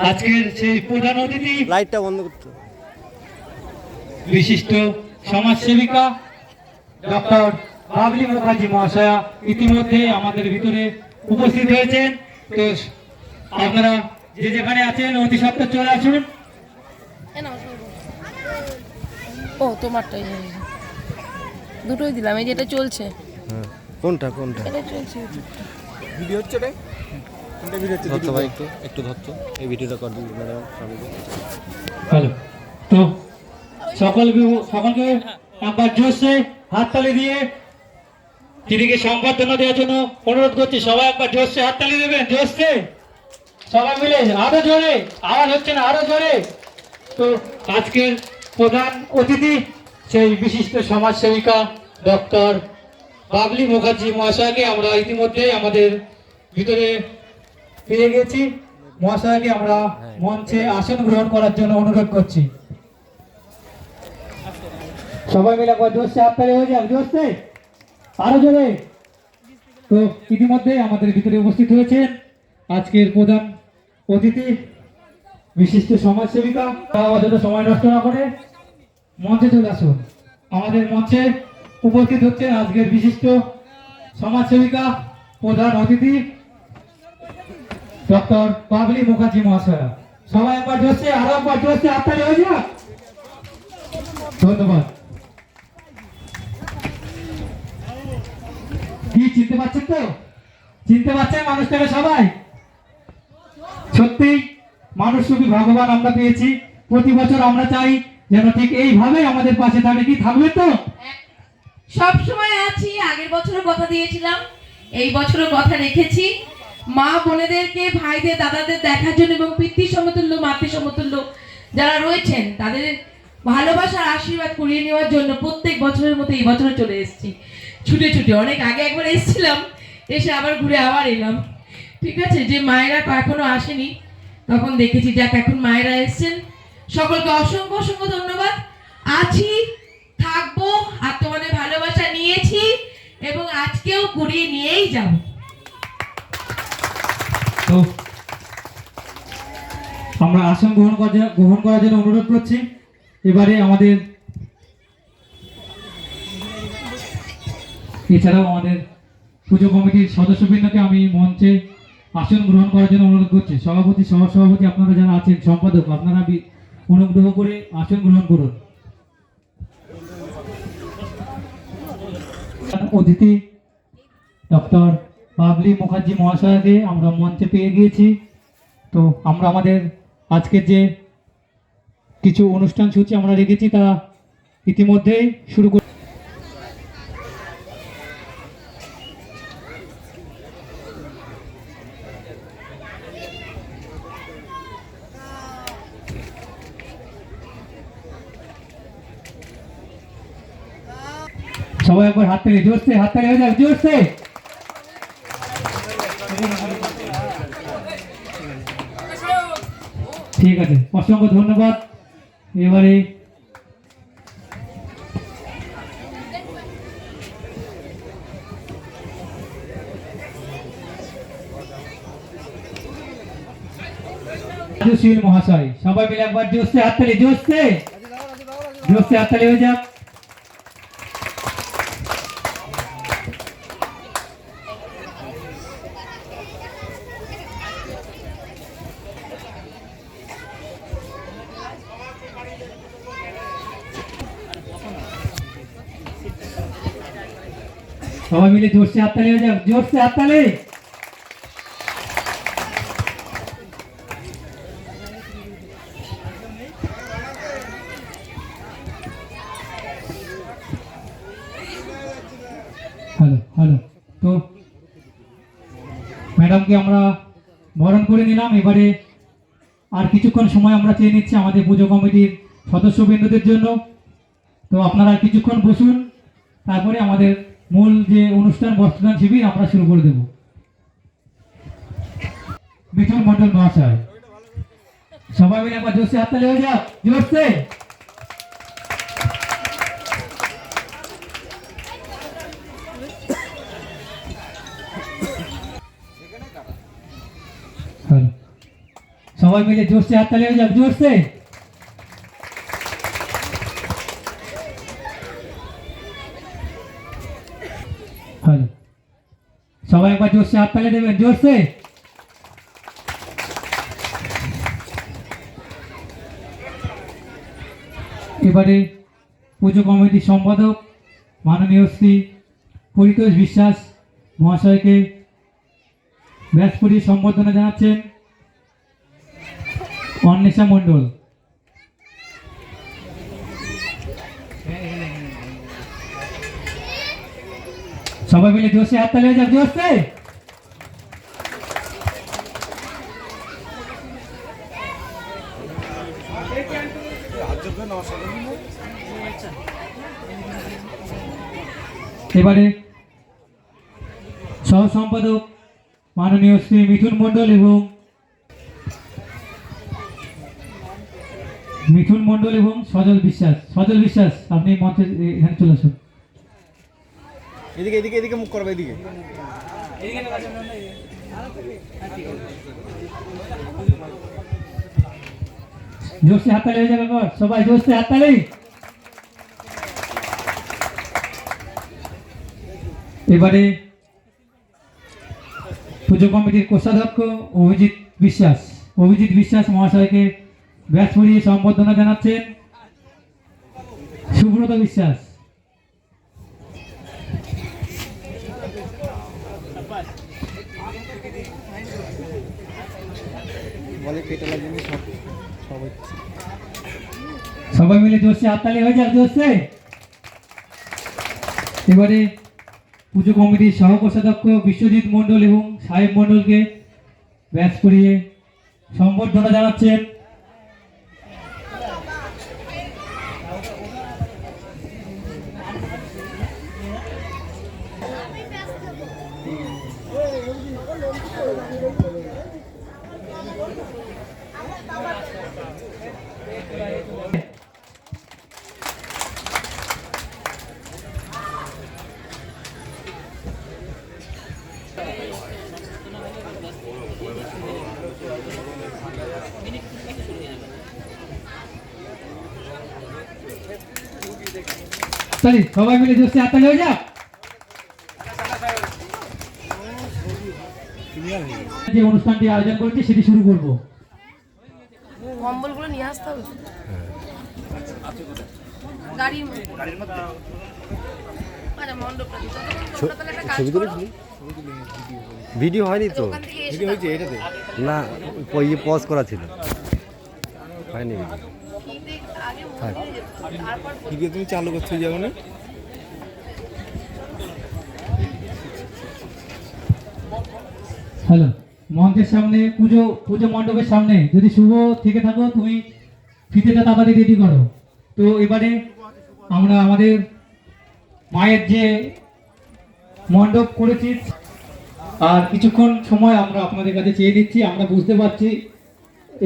আজকের সেই প্রধান অতিথি লাইটটা বন্ধ করতে বিশিষ্ট সমাজসেবিকা ডক্টর বাবলি মুখার্জি মহাশয়া ইতিমধ্যে আমাদের ভিতরে উপস্থিত হয়েছেন। তো আপনারা যে যেখানে আছেন অতি সত্বর চলে আসুন। ও তোমারটাই দুটোই দিলাম, এই যেটা চলছে। কোনটা এটা চলছে ভিডিও হচ্ছে রে, কোনটা ভিডিও হচ্ছে ধরতে ভাই, একটু ধরতো এই ভিডিওটা কর দিন ম্যাডাম সবাইকে। হ্যালো, তো সকলকে একবার জোরসে হাততালি দিয়ে তিনিকে সংবর্ধনা দেওয়ার জন্য অনুরোধ করছি। সবাই একবার জোরসে হাততালি দেবেন, জোরসে সবাই মিলে, আরো জোরে, আওয়াজ হচ্ছে না, আরো জোরে। তো আজকের প্রধান অতিথি সেই বিশিষ্ট সমাজসেবিকা ডক্টর বাবলি মুখার্জি মহাশয়কে আমরা ইতিমধ্যে আমাদের ভিতরে পেয়ে গেছি। মহাশয়কে আমরা মঞ্চে আসন গ্রহণ করার জন্য অনুরোধ করছি। সবাই মিলে একবার জোরসে হাততালি হয়ে যাক, জোরসে, আরো জোরে। তো ইতিমধ্যে আমাদের ভিতরে উপস্থিত হয়েছেন আজকের প্রধান অতিথি বিশিষ্ট সমাজসেবিকা। অযথা সময় নষ্ট না করে মঞ্চে চলে আসুন। আমাদের মঞ্চে উপস্থিত হচ্ছেন আজকের বিশিষ্ট সমাজসেবিকা প্রধান অতিথি ডক্টর বাবলি মুখার্জি মহাশয়া। সবাই একবার জোরসে, আরো একবার জোরসে হাততালি হয়ে যাক। ধন্যবাদ। কি চিনতে পারছেন তো? চিনতে পারছেন মানুষটাকে সবাই? সত্যি মানুষ রূপী ভগবান আমরা পেয়েছি। প্রতি বছর আমরা চাই যেন ঠিক এইভাবে আমাদের পাশে থাকে। কি থাকবে তো? সব সময় আছি। আগের বছরও কথা দিয়েছিলাম, এই বছরও কথা রেখেছি। মা বোনেদেরকে, ভাইদের, দাদাদের দেখার জন্য এবং পিতৃ সমতুল্য, মাতৃ সমতুল্য যারা রয়েছেন তাদের ভালোবাসার আশীর্বাদ করিয়ে নেওয়ার জন্য প্রত্যেক বছরের মতো এই বছরও চলে এসেছি ছুটে ছুটে। অনেক আগে একবার এসেছিলাম, এসে আবার ঘুরে আবার এলাম। ঠিক আছে, যে মায়েরা এখনো আসেনি তখন দেখেছি, যাক এখন মায়েরা এসেছেন। সকলকে অসংখ্য অসংখ্য ধন্যবাদ। আছি, থাকবো, আর তোমাদের ভালোবাসা নিয়েছি এবং আজকেও কুড়িয়ে নিয়েই যাব। তো আমরা আসন গ্রহণ করার জন্য অনুরোধ করছি। এবারে আমাদের এছাড়াও আমাদের পুজো কমিটির সদস্যবৃন্দকে আমি মঞ্চে আসন গ্রহণ করার জন্য অনুরোধ করছি। সভাপতি, সহসভাপতি আপনারা যারা আছেন, সম্পাদক, আপনারা অনুগ্রহ করে আসন গ্রহণ করুন। অতিথি ডক্টর বাবলি মুখার্জি মহাশয়কে আমরা মঞ্চে পেয়ে গিয়েছি। তো আমরা আমাদের আজকের যে কিছু অনুষ্ঠান সূচি আমরা রেখেছি তা ইতিমধ্যেই শুরু করি। সবাই একবার হাততালি, জোরসে হাততালি হয়ে যাক, জোরসে। ঠিক আছে, অসংখ্য ধন্যবাদ। এবারে সুশীল মহাশয়, সবাই মিলে একবার জোরসে হাততালি, জোরসে, জোরসে হাততালি হয়ে যাক। সবাই মিলে জোরসে হাততালি হয়ে যাক, জোরসে হাততালি। Hello hello. তো ম্যাডামকে আমরা বরণ করে নিলাম। এবারে আর কিছুক্ষণ সময় আমরা চেয়ে নিচ্ছি আমাদের পুজো কমিটির সদস্যবৃন্দদের জন্য। তো আপনারা কিছুক্ষণ বসুন, তারপরে আমাদের মূল যে অনুষ্ঠান, বস্ত্রদান শিবির আমরা শুরু করে দেব। মিঠুন মন্ডল মহাশয়, সবাই মিলে একবার জোরসে হাততালি হয়ে যাক, জোরসে। সবাই মিলে জোরসে হাততালি হয়ে যাক, জোরসে। হ্যালো, সবাই একবার জোরসে হাততালি দেবেন, জোরসে। এবারে পুজো কমিটির সম্পাদক মাননীয় শ্রী পরিতোষ বিশ্বাস মহাশয়কে ব্যাস করিয়ে সম্বর্ধনা জানাচ্ছেন অন্বেষা মণ্ডল। সবাই মিলে জোরসে হাততালি হয়ে যাক, জোরসে। এবারে সহ সম্পাদক মাননীয় শ্রী মিঠুন মণ্ডল এবং সজল বিশ্বাস। সজল বিশ্বাস, আপনি মঞ্চে এখানে চলে আসুন। এদিকে এদিকে এদিকে মুখ করবে, এদিকে। জোরসে হাততালি হয়ে যাবে, সবাই জোরসে হাততালি। এবারে পুজো কমিটির কোষাধ্যক্ষ অভিজিৎ বিশ্বাস মহাশয়কে ব্যাস পরিয়ে সম্বর্ধনা জানাচ্ছেন সুব্রত বিশ্বাস। বলে পেটে লাগেনি, সব সবাই মিলে জোরসে হাততালি হয়ে যাক, জোরসে। এবারে পুজো কমিটির সহ কোষাধ্যক্ষ বিশ্বজিৎ মণ্ডল এবং সাহেব মণ্ডলকে ব্যাস করিয়ে সম্বর্ধনা জানাচ্ছেন সবাই মিলে জোরসে হাততালি হয়ে যাক। যে অনুষ্ঠানটি আয়োজন করেছি সেটি শুরু করব। কম্বলগুলো নিয়ে আসতে হবে গাড়ির মধ্যে। আচ্ছা, মণ্ডপটা ছবি তুলেছিলি? ভিডিও হয়নি তো? ভিডিও হয়েছে এটাতে? না, ওই পজ করা ছিল, হয়নি ভিডিও। তুমি চালু করতে যাবো না? হ্যালো, মঞ্চের সামনে পুজো মণ্ডপের সামনে যদি শুভ থেকে থাকো তুমি ফিতেটা তাড়াতাড়ি রেডি করো। তো এবারে আমরা আমাদের মায়ের যে মণ্ডপ করেছি আর কিছুক্ষণ সময় আমরা আপনাদের কাছে চেয়ে দিচ্ছি। আমরা বুঝতে পারছি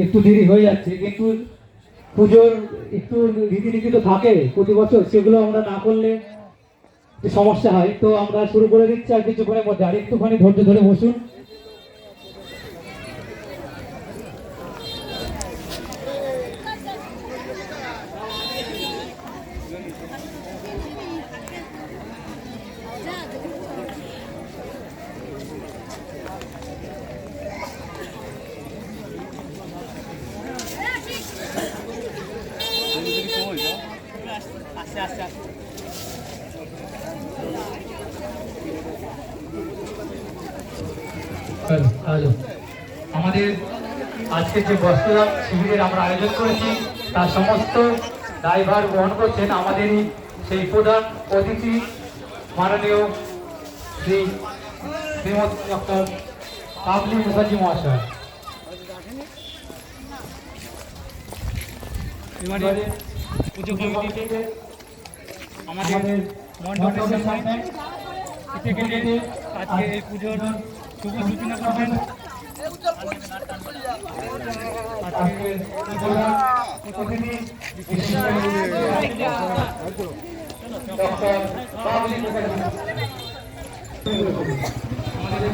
একটু দেরি হয়ে যাচ্ছে, কিন্তু পুজোর একটু রীতিনীতি তো থাকে প্রতি বছর, সেগুলো আমরা না করলে সমস্যা হয়। তো আমরা শুরু করে দিচ্ছি আর কিছুক্ষণের মধ্যে। আর একটুখানি ধৈর্য ধরে বসুন। আমাদের আজকে যে বস্ত্রদান শিবিরের আমরা আয়োজন করেছি তার সমস্ত দায়ভার বহন করছেন আমাদেরই সেই প্রধান অতিথি মাননীয় শ্রীমতী ডক্টর পাবলি মুখার্জি মহাশয়। এবারে পুজো কমিটিতে আমাদের মণ্ডপের সামনে আজকে এই পুজোর শুভ সূচনা করবেন আমাদের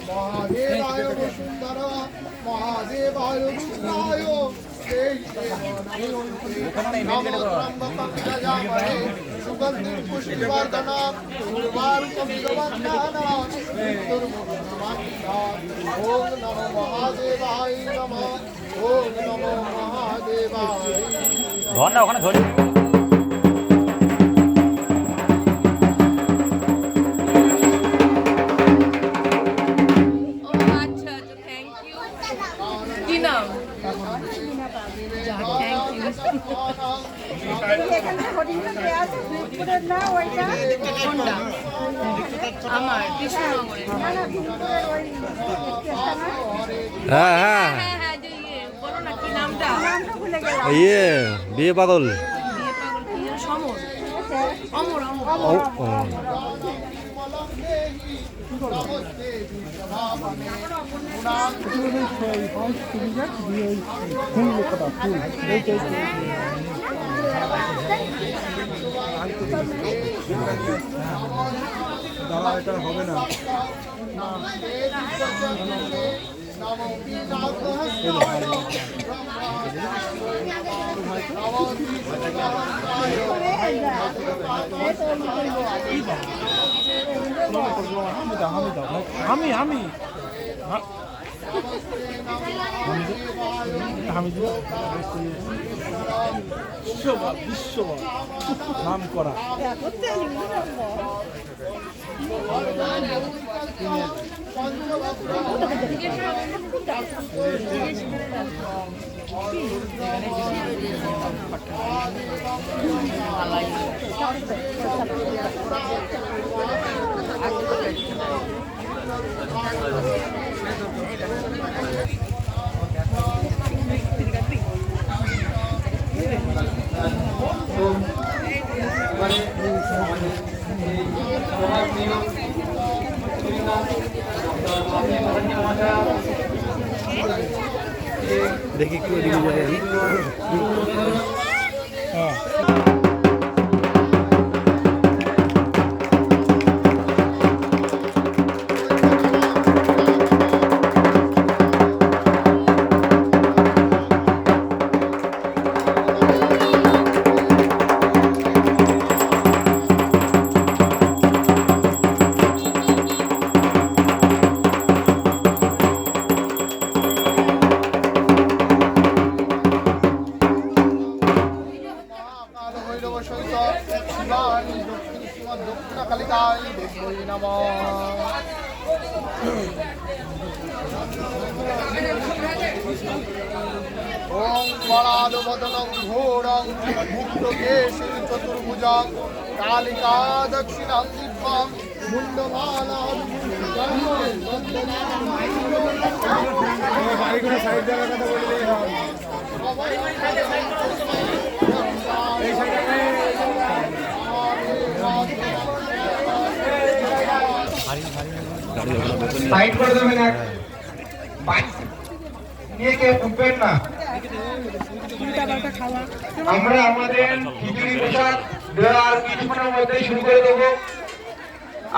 মহাদেবায় বসুন্ধর মহাদেবায় রুদ্রায় সুগন্ধি পুষ্টিবর্ধনা ওম নমো মহাদেবায় নমঃ ওম নমো মহাদেবায় ও আচ্ছা আচ্ছা থ্যাংক ইউ কি নাম থ্যাংক ইউ কোনটা আমার কৃষ্ণনগরে হ্যাঁ হ্যাঁ হ্যাঁ হ্যাঁ যে ইয়ে বলো না কি নামটা ইয়ে বিয়ে পাগল। বিয়ে পাগল কি যেন সমর অমর অমর ও, ও। নাম করা দেখি একটু এদিকে যাই আমি। ভৈরব সৈকত শিবানী দক্ষিণ সীমা দক্ষিণ কালিকায় দেবী নমঃ ওং বরাদবদনং ঘোরং মুক্তকেশী চতুর্ভুজং কালিকা দক্ষিণাং দিব্যাং মুন্ডমালা সাইড করে দেবেন এক বাইক নিয়ে কেউ ঢুকবেন না। আমরা আমাদের খিচুড়ি প্রসাদ দেওয়ার কিছুক্ষণের মধ্যেই শুরু করে দেবো,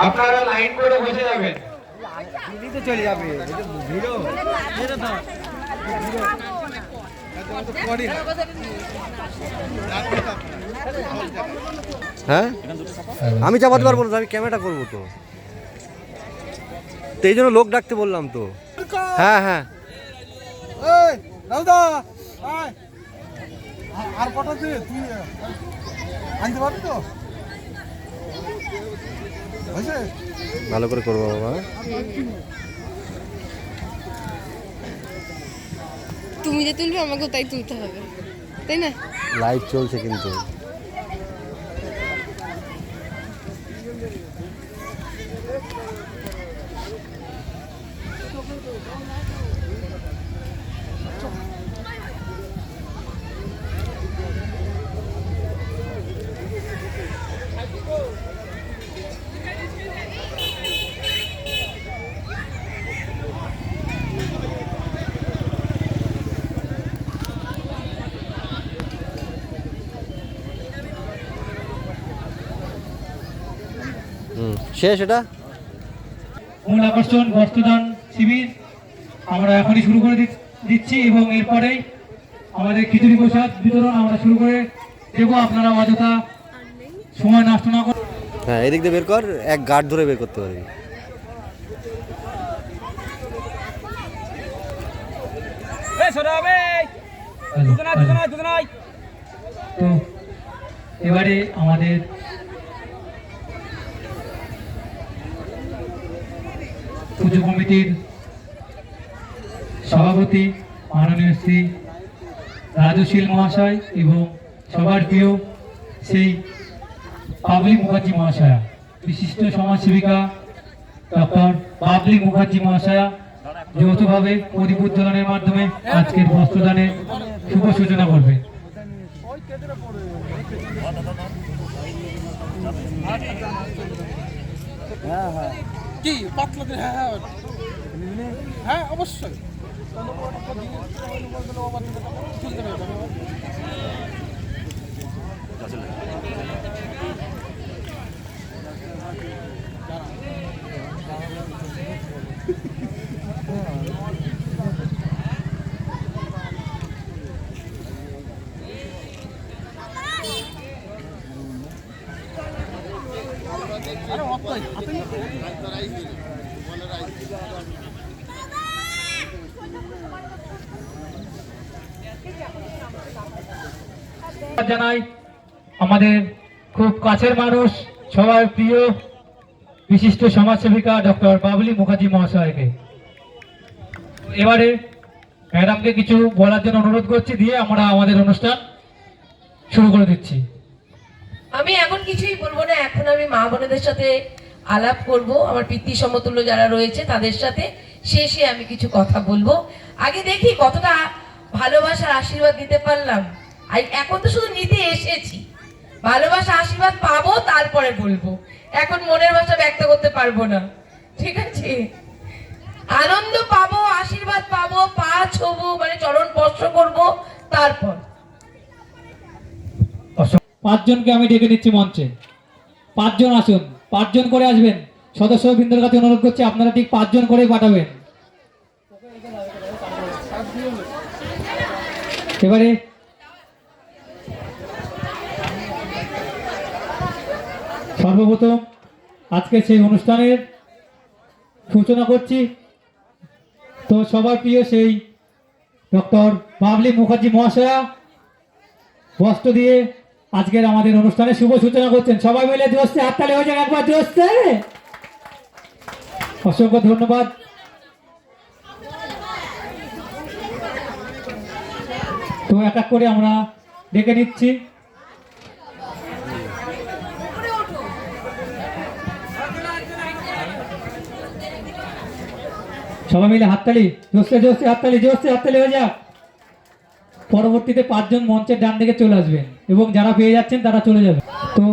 আপনারা লাইন করে বসে যাবেন। চলে যাবে হ্যাঁ আমি চাপাতে পারবো না, আমি ক্যামেরা করবো তো, তো এই জন্য লোক ডাকতে বললাম তো। হ্যাঁ হ্যাঁ আর কটা দিয়ে তুই আনতে পারবি তো? হয়েছে? ভালো করে করবো বাবা। তুমি যে তুলবে আমাকেও তাই তুলতে হবে, তাই না? লাইভ চলছে কিন্তু। শেষ এটা? মূল আকর্ষণ বস্ত্রদান শিবির আমরা এখনই শুরু করে দিচ্ছি এবং এরপরেই আমাদের খিচুড়ি প্রসাদ বিতরণ আমরা শুরু করে দেবো। আপনারা অযথা সময় নষ্ট না করে হ্যাঁ, এদিক দিয়ে বের কর, এক গার্ড ধরে বের করতে পারবি। তো এবারে আমাদের পুজো কমিটির সভাপতি মাননীয় শ্রী রাজশীল মহাশয় এবং সবার প্রিয় সেই বাবলি মুখার্জি মহাশয়া, বিশিষ্ট সমাজসেবিকা ডক্টর বাবলি মুখার্জি মহাশয়া যৌথভাবে প্রদীপ উজ্জ্বলনের মাধ্যমে আজকের বস্ত্রদানের শুভ সূচনা করবে। কি পাতলা দিয়ে? হ্যাঁ হ্যাঁ হ্যাঁ অবশ্যই। জানাই আমাদের খুব কাছের মানুষ, সবার প্রিয় বিশিষ্ট সমাজসেবিকা ডক্টর বাবলি মুখার্জি মহাশয়কে। এবারে ম্যাডামকে কিছু বলার জন্য অনুরোধ করছি, দিয়ে আমরা আমাদের অনুষ্ঠান শুরু করে দিচ্ছি। আমি এখন কিছুই বলবো না, এখন আমি মা বোনেদের সাথে আলাপ করব, আমার পিতৃ সমতুল্য যারা রয়েছে তাদের সাথে। শেষে আমি কিছু কথা বলবো। আগে দেখি কতটা ভালোবাসার আশীর্বাদ দিতে পারলাম। এখন তো শুধু নিতে এসেছি, ভালোবাসা আশীর্বাদ পাবো তারপরে বলবো। এখন মনের ভাষা ব্যক্ত করতে পারবো না, ঠিক আছে? আনন্দ পাবো, আশীর্বাদ পাবো, পা ছবো, মানে চরণ স্পর্শ করবো, তারপর। পাঁচজনকে আমি ডেকে নিচ্ছি মঞ্চে। পাঁচজন আসুন, পাঁচজন করে আসবেন। সদস্যবৃন্দের কাছে অনুরোধ করছি আপনারা ঠিক পাঁচজন করেই পাঠাবেন। এবারে সর্বপ্রথম আজকে সেই অনুষ্ঠানের সূচনা করছি। তো সবার প্রিয় সেই ডক্টর বাবলি মুখার্জি মহাশয়া বস্ত্র দিয়ে আজকের আমাদের অনুষ্ঠানের শুভ সূচনা করছেন। সবাই মিলে জোরসে হাততালি হয়ে যাক একবার, জোরসে। অসংখ্য ধন্যবাদ। তো এক এক করে আমরা ডেকে নিচ্ছি। সবাই মিলে হাততালি, জোরসে জোরসে হাততালি, জোরসে হাততালি হয়ে যাক। পরবর্তীতে পাঁচজন মঞ্চের ডান দিকে চলে আসবেন এবং যারা পেয়ে যাচ্ছেন তারা চলে যাবেন। তো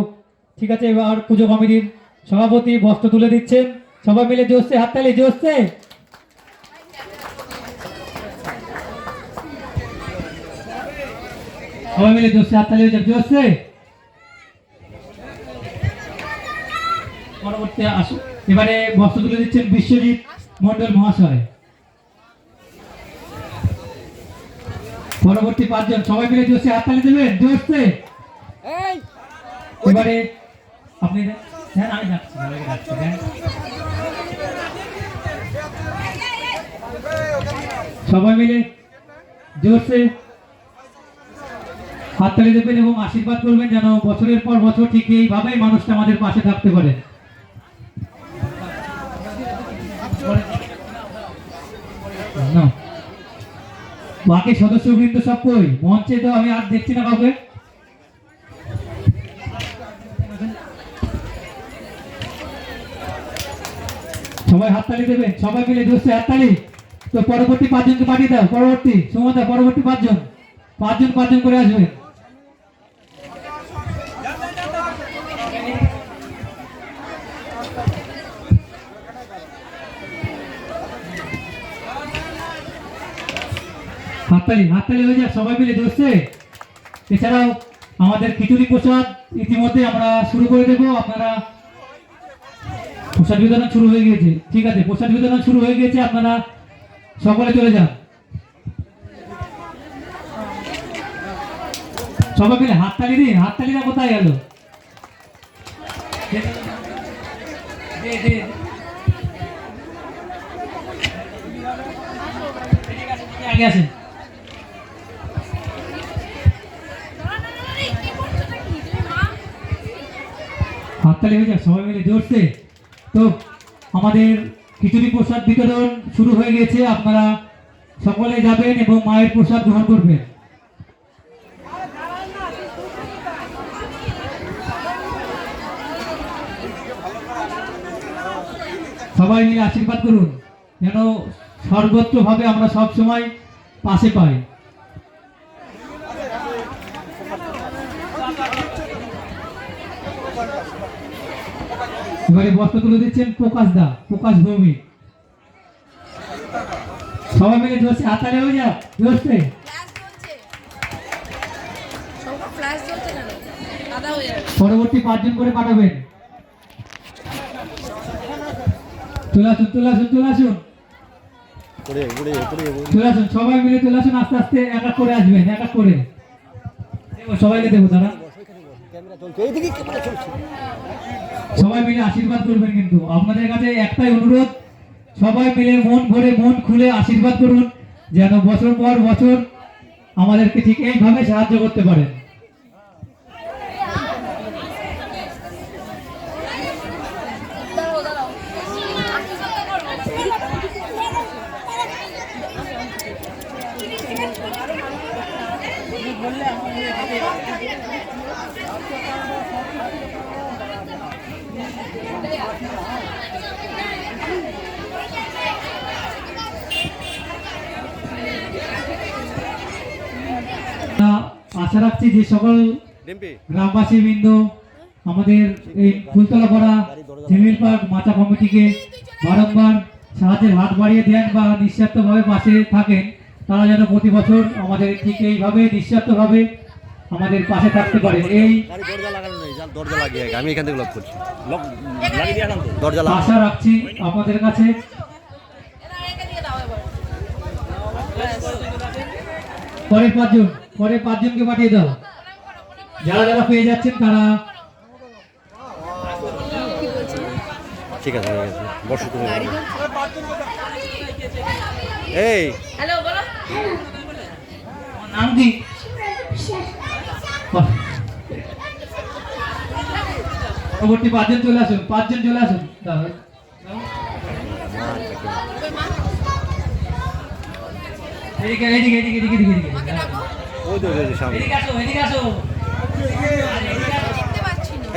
ঠিক আছে, এবার পুজো কমিটির সভাপতি বস্ত্র তুলে দিচ্ছেন। সবাই মিলে জোরসে হাততালি, জোরসে। সবাই মিলে জোরসে হাততালি হয়ে যাক, জোরসে। পরবর্তী আসুন, এবারে বস্ত্র তুলে দিচ্ছেন বিশ্বজিৎ মন্ডল মহাশয়। পরবর্তী পাঁচজন, সবাই মিলে জোরসে হাততালি দেবেন, জোরসে। এবারে আপনি আমি যাচ্ছি, সবাই মিলে জোরসে হাততালি দেবেন এবং আশীর্বাদ করবেন যেন বছরের পর বছর ঠিক এইভাবেই মানুষটা আমাদের পাশে থাকতে পারে। বাকি সদস্যবৃন্দ সব কই? মঞ্চে তো আমি আর দেখছি না কাউকে। সবাই হাততালি দেবেন, সবাই মিলে জোরসে হাততালি। তো পরবর্তী পাঁচজনকে পাঠিয়ে দাও, পরবর্তী সুমতা, পরবর্তী পাঁচজন পাঁচজন করে আসবেন। হাততালি হাততালি হয়ে যাক, সবাই মিলে জোরসে। এছাড়াও আমাদের খিচুড়ি প্রসাদ ইতিমধ্যে আমরা শুরু করে দেবো। আপনারা প্রসাদ বিতরণ শুরু হয়ে গিয়েছে, ঠিক আছে, প্রসাদ বিতরণ শুরু হয়ে গিয়েছে, আপনারা সকলে চলে যান। সবাই মিলে হাততালি দিন, হাততালিটা কোথায় গেল? আগে আসেন। হাততালি হয়ে যাক সবাই মিলে জোরছে। তো আমাদের খিচুড়ি প্রসাদ বিতরণ শুরু হয়ে গেছে, আপনারা সকলে যাবেন এবং মায়ের প্রসাদ গ্রহণ করবেন। সবাই মিলে আশীর্বাদ করুন যেন সর্বত্রভাবে আমরা সব সময় পাশে পাই। এবারে বস্ত্র তুলে দিচ্ছেন প্রকাশ ভৌমিক। সবাই মিলে জোরছে হাততালি হয়ে যাক, জোরছে। পরবর্তী 5 জন করে পাঠাবেন। চলে আসুন চলে আসুন সবাই মিলে চলে আসুন, আস্তে আস্তে এক এক করে আসবেন, এক এক করে সবাইকে দেবো তারা। সবাই মিলে আশীর্বাদ করবেন, কিন্তু আপনাদের কাছে একটাই অনুরোধ, সবাই মিলে মন ভরে মন খুলে আশীর্বাদ করুন যেন বছর পর বছর আমাদেরকে ঠিক এইভাবে সাহায্য করতে পারেন। আশা রাখছি যে সকল গ্রামবাসী বৃন্দ আমাদের এই ফুলতলা পাড়া জেমিল পার্ক মাচা কমিটিকে বারংবার সাহায্যের হাত বাড়িয়ে দেন বা নিঃস্বার্থভাবে পাশে থাকেন, তারা যেন প্রতি বছর আমাদের ঠিক এইভাবে নিঃস্বার্থভাবে আমাদের পাশে থাকতে পারে। এই আমি এখান থেকে লক করছি, আশা রাখছি আপনাদের কাছে। পরের 5 জনকে পাঠিয়ে দাও, যারা যারা পেয়ে যাচ্ছেন তারা। ঠিক আছে বসো তুমি। এই হ্যালো বলো, নাম কি? পরবর্তী 5 জন চলে আসুন, 5 জন চলে আসুন। এদিকে এদিকে এদিকে এদিকে এদিকে ওই তো সামনে। এদিকে আসো, এদিকে আসো।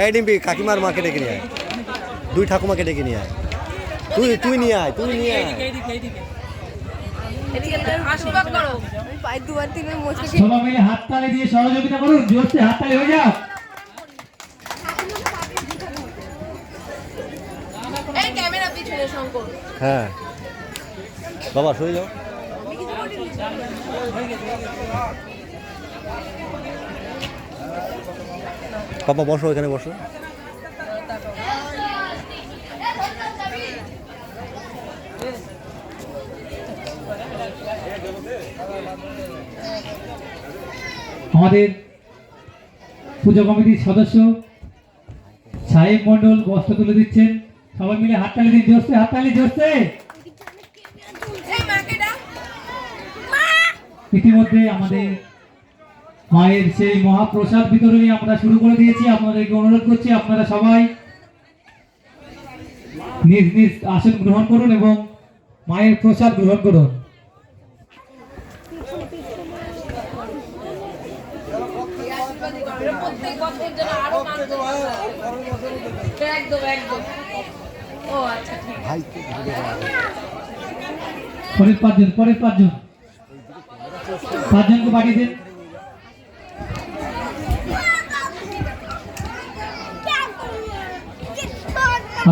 এই ডিম্পি, কাকিমার মাকে ডেকে নিয়ে আয়, 2 ঠাকুমাকে ডেকে নিয়ে আয়। তুই নিয়ে আয়, তুই নিয়ে আয়। আশীর্বাদ করো। আমি পায়ে দুবার তিনবার মোছে সবাই মিলে হাততালি দিয়ে সহযোগিতা করুন, জোরসে হাততালি হয়ে যাক। এই ক্যামেরা পিছনে শঙ্কর। হ্যাঁ বাবা সরে যাও। বাবা বসো, এখানে বসো। আমাদের পূজা কমিটির সদস্য সাহেব মন্ডল বস্ত্র তুলে দিচ্ছেন, সবাই মিলে হাততালি দিন, জোরসে হাততালি, জোরসে। এই মাকে ডাক। ইতিমধ্যে আমাদের মায়ের সেই মহাপ্রসাদ বিতরণী আমরা শুরু করে দিয়েছি। আপনাদেরকে অনুরোধ করছি আপনারা সবাই নিজ নিজ আসন গ্রহণ করুন এবং মায়ের প্রসাদ গ্রহণ করুন। প্রত্যেক বছর যেন আরো মানুষ একদম একদম। ও আচ্ছা ঠিক আছে। পরের 5 জন 5 জনকে পাঠিয়ে দিন।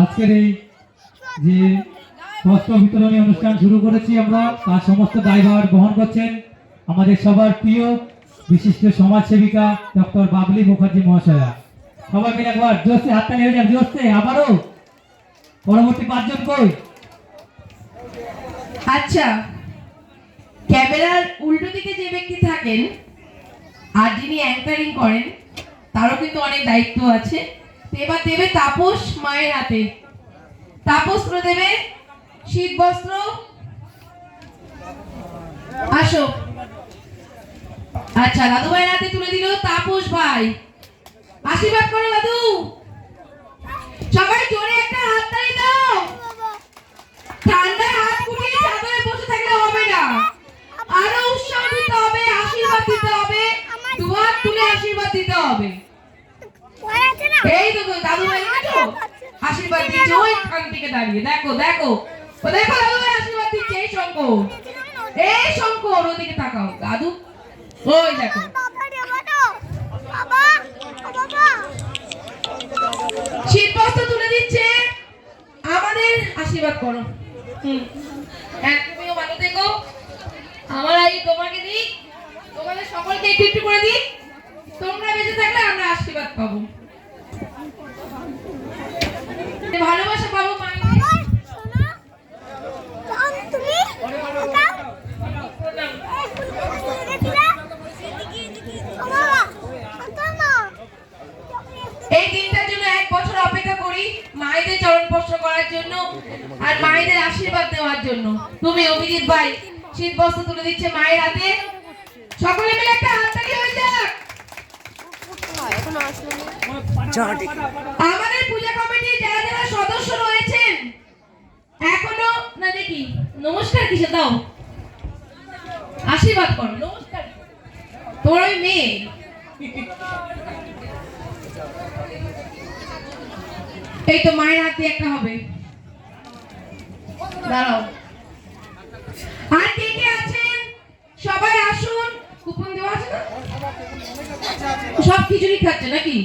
আজকের এই যে বস্ত্র বিতরণী অনুষ্ঠান শুরু করেছি আমরা, তার সমস্ত দায়ভার বহন করছেন আমাদের সবার প্রিয় বিশিষ্ট সমাজসেবিকা ডক্টর বাবলি মুখার্জি মহাশয়া। সবাই মিলে একবার জোরসে হাততালি হয়ে যাক, জোরসে আবারও। পরবর্তী 5 জন কই? আচ্ছা, ক্যামেরার উল্টো দিকে যে ব্যক্তি থাকেন আর যিনি অ্যাঙ্কারিং করেন তারও কিন্তু অনেক দায়িত্ব আছে। তো এবার দেবে তাপস মায়ের হাতে। তাপস তুলে দেবে শীত বস্ত্র। আসো। আচ্ছা, দাদু ভাইয়ের হাতে তুলে দিল তাপস ভাই। আশীর্বাদ করো দাদু। সবাই জোরে একটা হাততালি দাও। ঠান্ডায় হাত গুটিয়ে চাদরে বসে থাকলে হবে না, আরো উৎসাহ দিতে হবে, আশীর্বাদ দিতে হবে, দুহাত তুলে আশীর্বাদ দিতে হবে। এই দেখো দাদু ভাই দেখো আশীর্বাদ দিচ্ছে ওইখান থেকে দাঁড়িয়ে। দেখো দেখো ও দেখো দাদু ভাই আশীর্বাদ দিচ্ছে। এই শঙ্কর ওদিকে তাকাও দাদু, ওই দেখো। শীত বস্ত্র তুলে দিচ্ছে আমাদের। আশীর্বাদ করো। হ্যাঁ, তুমিও ভালো থেকো। আমার এই তোমাকে দিই, তোমাদের সকলকে একটু একটু করে দিই। তোমরা বেঁচে থাকলে আমরা আশীর্বাদ পাবো, ভালোবাসা পাবো। এই দিনটার জন্য 1 বছর অপেক্ষা করি মায়েদের চরণ স্পর্শ করার জন্য আর মায়েদের আশীর্বাদ নেওয়ার জন্য। তুমি অভিজিৎ ভাই শীত বস্ত্র তুলে দিচ্ছে মায়ের হাতে। সকলে মিলে একটা হাততালি হয়ে যাক। আমাদের পূজা কমিটির যারা যারা সদস্য রয়েছেন এখনো না দেখি নমস্কার কিসে দাও, আশীর্বাদ করো। নমস্কার তোর ওই মেয়ে। এই তো মায়ের হাতে একটা হবে, দাঁড়াও। আর কে কে আছেন সবাই আসুন। কুপন দেওয়া আছে না? সব খিচুড়ি খাচ্ছে নাকি?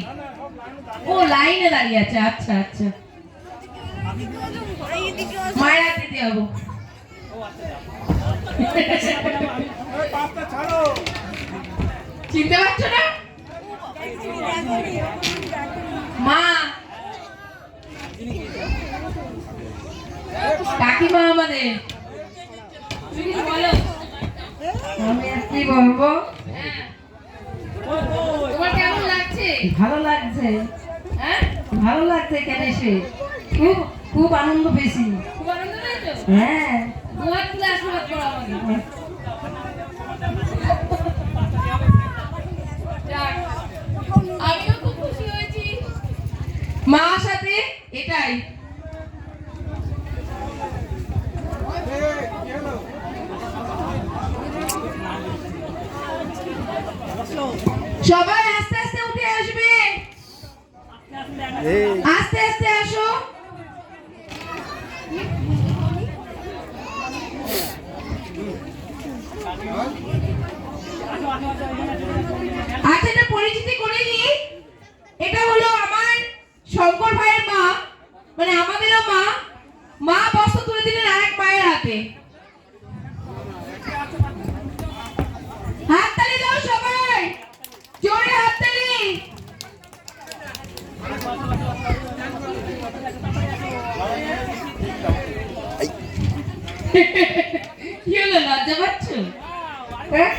ও লাইনে দাঁড়িয়ে আছে। আচ্ছা আচ্ছা, মায়ের হাতে দিয়ে যাবো। চিনতে পারছো না? মা, কাকিমা আমাদের। বলো আমি আর কি বলবো। তোমার কেমন লাগছে? ভালো লাগছে। হ্যাঁ ভালো লাগছে। কেন সে খুব খুব আনন্দ পেয়েছি। খুব আনন্দ পেয়েছো? হ্যাঁ, দুহাত তুলে আশীর্বাদ করো আমাকে। আমিও খুব খুশি হয়েছি মার সাথে। এটাই সবাই আস্তে আস্তে উঠে আসবে। আস্তে আস্তে আসো। আচ্ছা, এটা পরিচিতি করে নিই। এটা হলো আমার শঙ্কর ভাইয়ের মা, মানে আমাদেরও মা। মা বস্ত্র তুলে দিলেন আরেক মায়ের হাতে। হাততালি দাও সবাই, জোরে হাততালি। কি হলো, লজ্জা পাচ্ছ? হ্যাঁ,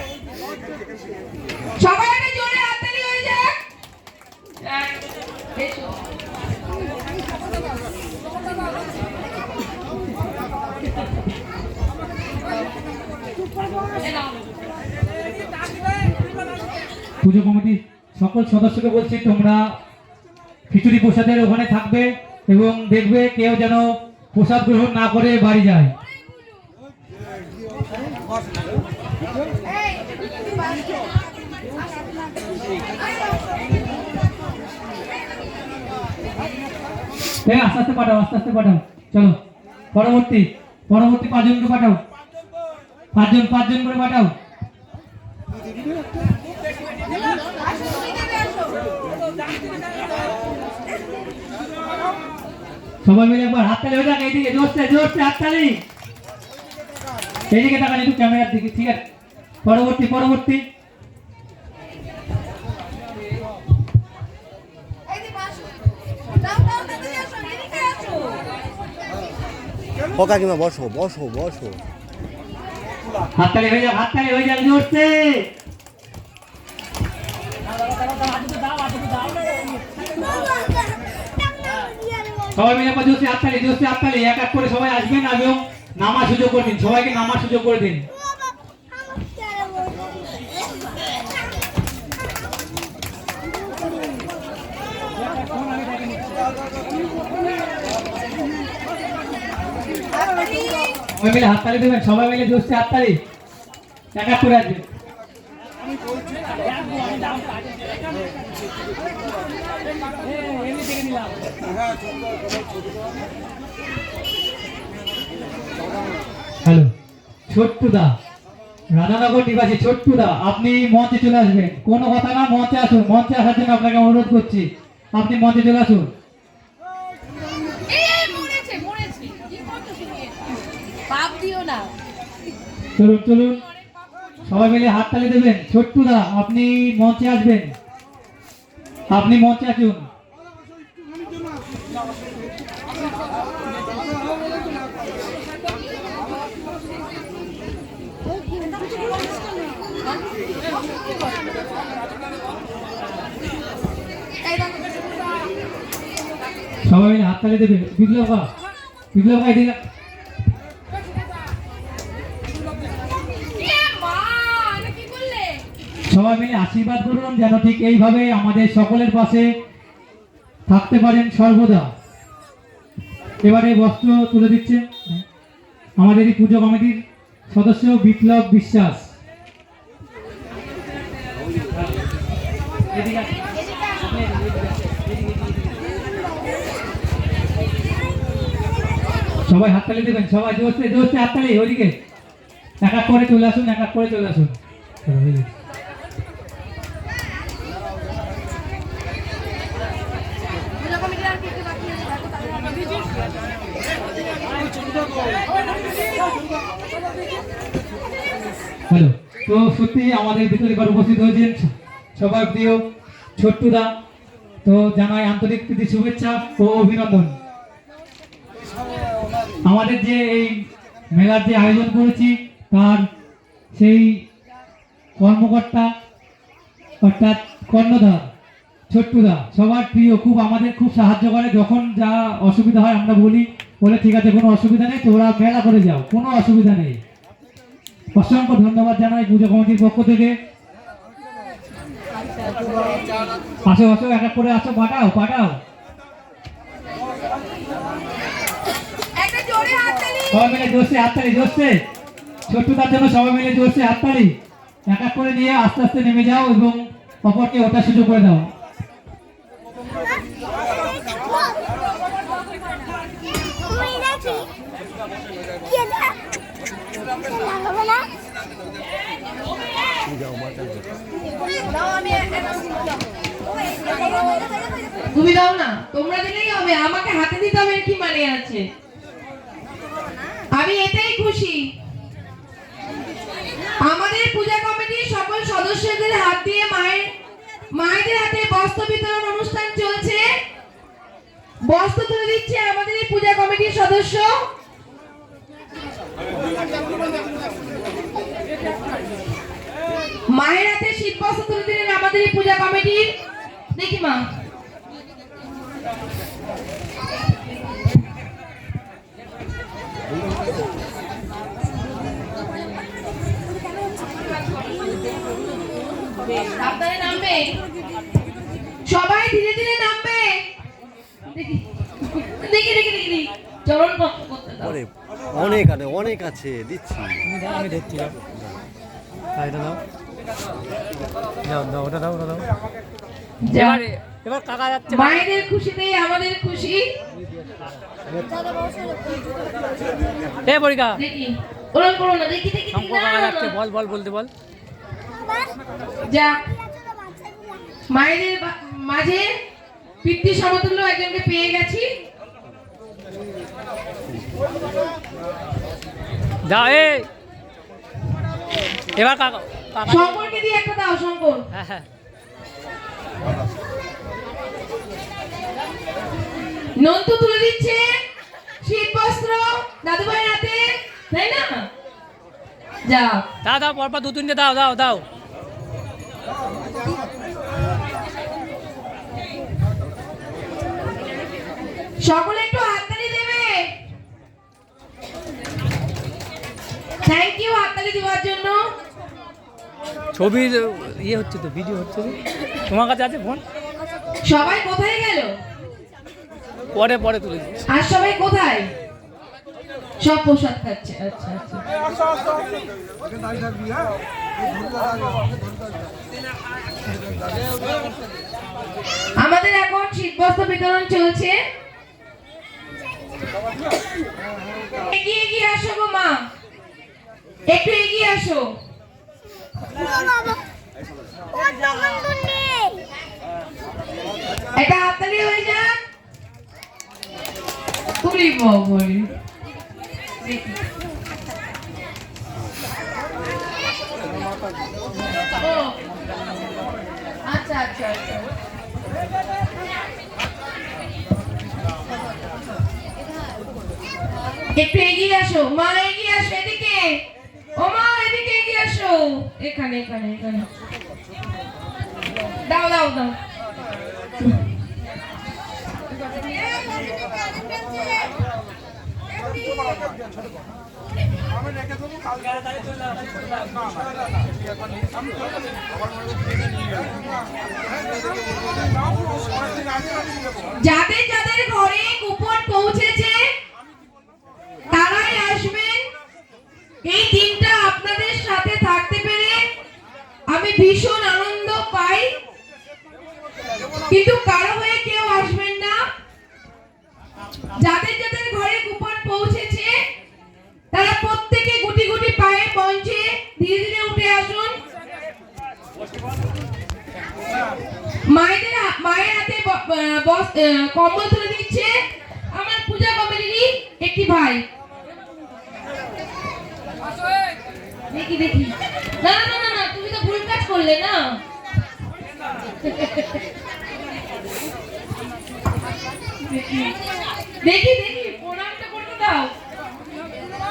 সবাই একটা জোরে হাততালি হয়ে যাক। পুজো কমিটির সকল সদস্যকে বলছি তোমরা খিচুড়ি প্রসাদের ওখানে থাকবে এবং দেখবে কেউ যেন প্রসাদ গ্রহণ না করে বাড়ি যায়। আস্তে আস্তে পাঠাও, আস্তে আস্তে পাঠাও। চলো পরবর্তী 5 জনকে পাঠাও। 5 জন করে পাঠাও। সবাই মিলে একবার হাততালি হয়ে যাক। এইদিকে জোরছে জোরছে হাততালি। এইদিকে তাকান একটু ক্যামেরার দিকে। ঠিক আছে, পরবর্তী ও কাকিমা বসো বসো বসো। হাততালি হয়ে যাক, হাততালি হয়ে যাক জোরছে। সবাই মিলে একবার জোরছে হাততালি, জোরছে হাততালি। এক এক করে সবাই আসবেন এবং নামার সুযোগ করে দিন, সবাইকে নামার সুযোগ করে দিন। সবাই মিলে হাততালি দেবেন, সবাই মিলে জোরছে হাততালি, এক এক করে আসবেন। হ্যালো, ছোট্টুদা, রাধানগর নিবাসী ছোট্টুদা, আপনি মঞ্চে চলে আসবেন। কোনো কথা না, মঞ্চে আসুন। মঞ্চে আসার জন্য আপনাকে অনুরোধ করছি, আপনি মঞ্চে চলে আসুন। এই মরেছে মরেছে কি করছো তুমি? পাপ দিও না। চলুন চলুন, সবাই মিলে হাততালি দেবেন। ছোট্টুদা, আপনি মঞ্চে আসবেন, আপনি মঞ্চে আসুন। সবাই মিলে হাততালি দেবেন। বিপ্লব এদিকে। এ মা, এটা কি করলে? সবাই মিলে আশীর্বাদ করুন যেন ঠিক এইভাবে আমাদের সকলের পাশে থাকতে পারেন সর্বদা। এবারে বস্ত্র তুলে দিচ্ছেন আমাদের এই পুজো কমিটির সদস্য বিপ্লব বিশ্বাস। সবাই হাততালি দেবেন, সবাই জোরছে জোরছে হাততালি। ওইদিকে এক এক করে চলে আসুন, এক এক করে চলে আসুন। পুজো কমিটির আর কি কি বাকি আছে দেখো হ্যালো, তো সত্যি আমাদের ভিতরে এবার উপস্থিত হয়েছেন সবার প্রিয় ছোট্টুদা। তো জানাই আন্তরিক প্রীতি শুভেচ্ছা ও অভিনন্দন। আমাদের যে এই মেলার যে আয়োজন করেছি তার সেই কর্মকর্তা অর্থাৎ কর্ণধার ছোট্টুদা, সবার প্রিয়, খুব আমাদের খুব সাহায্য করে। যখন যা অসুবিধা হয় আমরা বলে ঠিক আছে, কোনো অসুবিধা নেই, তোমরা মেলা করে যাও, কোনো অসুবিধা নেই। অসংখ্য ধন্যবাদ জানাই পুজো কমিটির পক্ষ থেকে। আসো আসো, এক এক করে আসো, পাঠাও। একটা জোরে হাততালি। সবাই মিলে জোরছে হাততালি, জোরছে ছোট্টুদার জন্য সবাই মিলে জোরছে হাততালি। এক এক করে নিয়ে আস্তে আস্তে নেমে যাও এবং অপরকে ওঠার সুযোগ করে দাও। তুমি দাও না, তোমরা দিলেই হবে, আমাকে হাতে দিতে হবে এর কি মানে আছে? আমি এটাই খুশি। আমাদের পূজা কমিটির সকল সদস্যদের হাত দিয়ে মায়েদের হাতে বস্ত্র বিতরণ অনুষ্ঠান চলছে। বস্ত্র তুলে দিচ্ছে আমাদের এই পূজা কমিটির সদস্য। মায়ের হাতে শীত বস্ত্র তুলে দিলেন আমাদের এই পূজা কমিটির। দেখি মা, সাবধানে নামবে, সবাই ধীরে ধীরে নামবে। দেখি দেখি দেখি দেখি চরণ পক্ষ করতে দাও। ওরে অনেক আছে দিচ্ছি। আমি দেখছি, এবার কাকা যাচ্ছে। মায়েদের খুশিতেই আমাদের খুশি। পরীক্ষা দেখি ওরকম করো না, দেখি দেখি দেখি, না, না, না। বল। যা মায়েদের মাঝে পিতৃ সমতুল্য একজনকে পেয়ে গেছি। যা এবার কাকা শঙ্করকে দিয়ে একটা দাও, শঙ্কর। হ্যাঁ। নন্তু তুলে দিচ্ছে শীত বস্ত্র দাদু ভাইয়ের হাতে, তাই না? যাও দাও দাও, পরপর 2-3টে দাও দাও দাও। সকলে একটু হাততালি দেবে। থ্যাংক ইউ হাততালি দেওয়ার জন্য। ছবির ইয়ে হচ্ছে তো, ভিডিও হচ্ছে তো। তোমার কাছে আছে ফোন? সবাই কোথায় গেল? পরে পরে তুলে দিচ্ছি। আর সবাই কোথায়? সব প্রসাদ খাচ্ছে। আচ্ছা আচ্ছা। আসো আসো আগে দাঁড়িয়ে থাকবি, হ্যাঁ আমাদের এখন শীতবস্ত্র বিতরণ চলছে। এগিয়ে এগিয়ে আসো গো মা, একটু এগিয়ে আসো। এটা হাততালি হয়ে যাক। পুরি বাবারে, দেখি। ও, আচ্ছা আচ্ছা আচ্ছা। একটু এগিয়ে আসো মা, এগিয়ে আসো এদিকে। ও মা এদিকে এগিয়ে আসো, এখানে এখানে এখানে। দাও দাও দাও। আমি রেখে দেবো কালকে যাদের যাদের ঘরে কুপন পৌঁছেছে তারাই আসবেন। এই দিনটা আপনাদের সাথে থাকতে পেরে আমি ভীষণ আনন্দ পাই, কিন্তু কারো হয়ে কেউ আসবেন না। যাদের যাদের ঘরে কুপন পৌঁছেছে তারা প্রত্যেকে গুটি গুটি পায়ে মঞ্চে ধীরে ধীরে উঠে আসুন। মায়ের হাতে কম্বল তুলে দিচ্ছে আমার পূজা কমিটির একটি ভাই। দেখি দেখি, না না না না, তুমি তো ভুল কাজ করলে না। দেখি দেখি দেখি, প্রণামটা করতে দাও।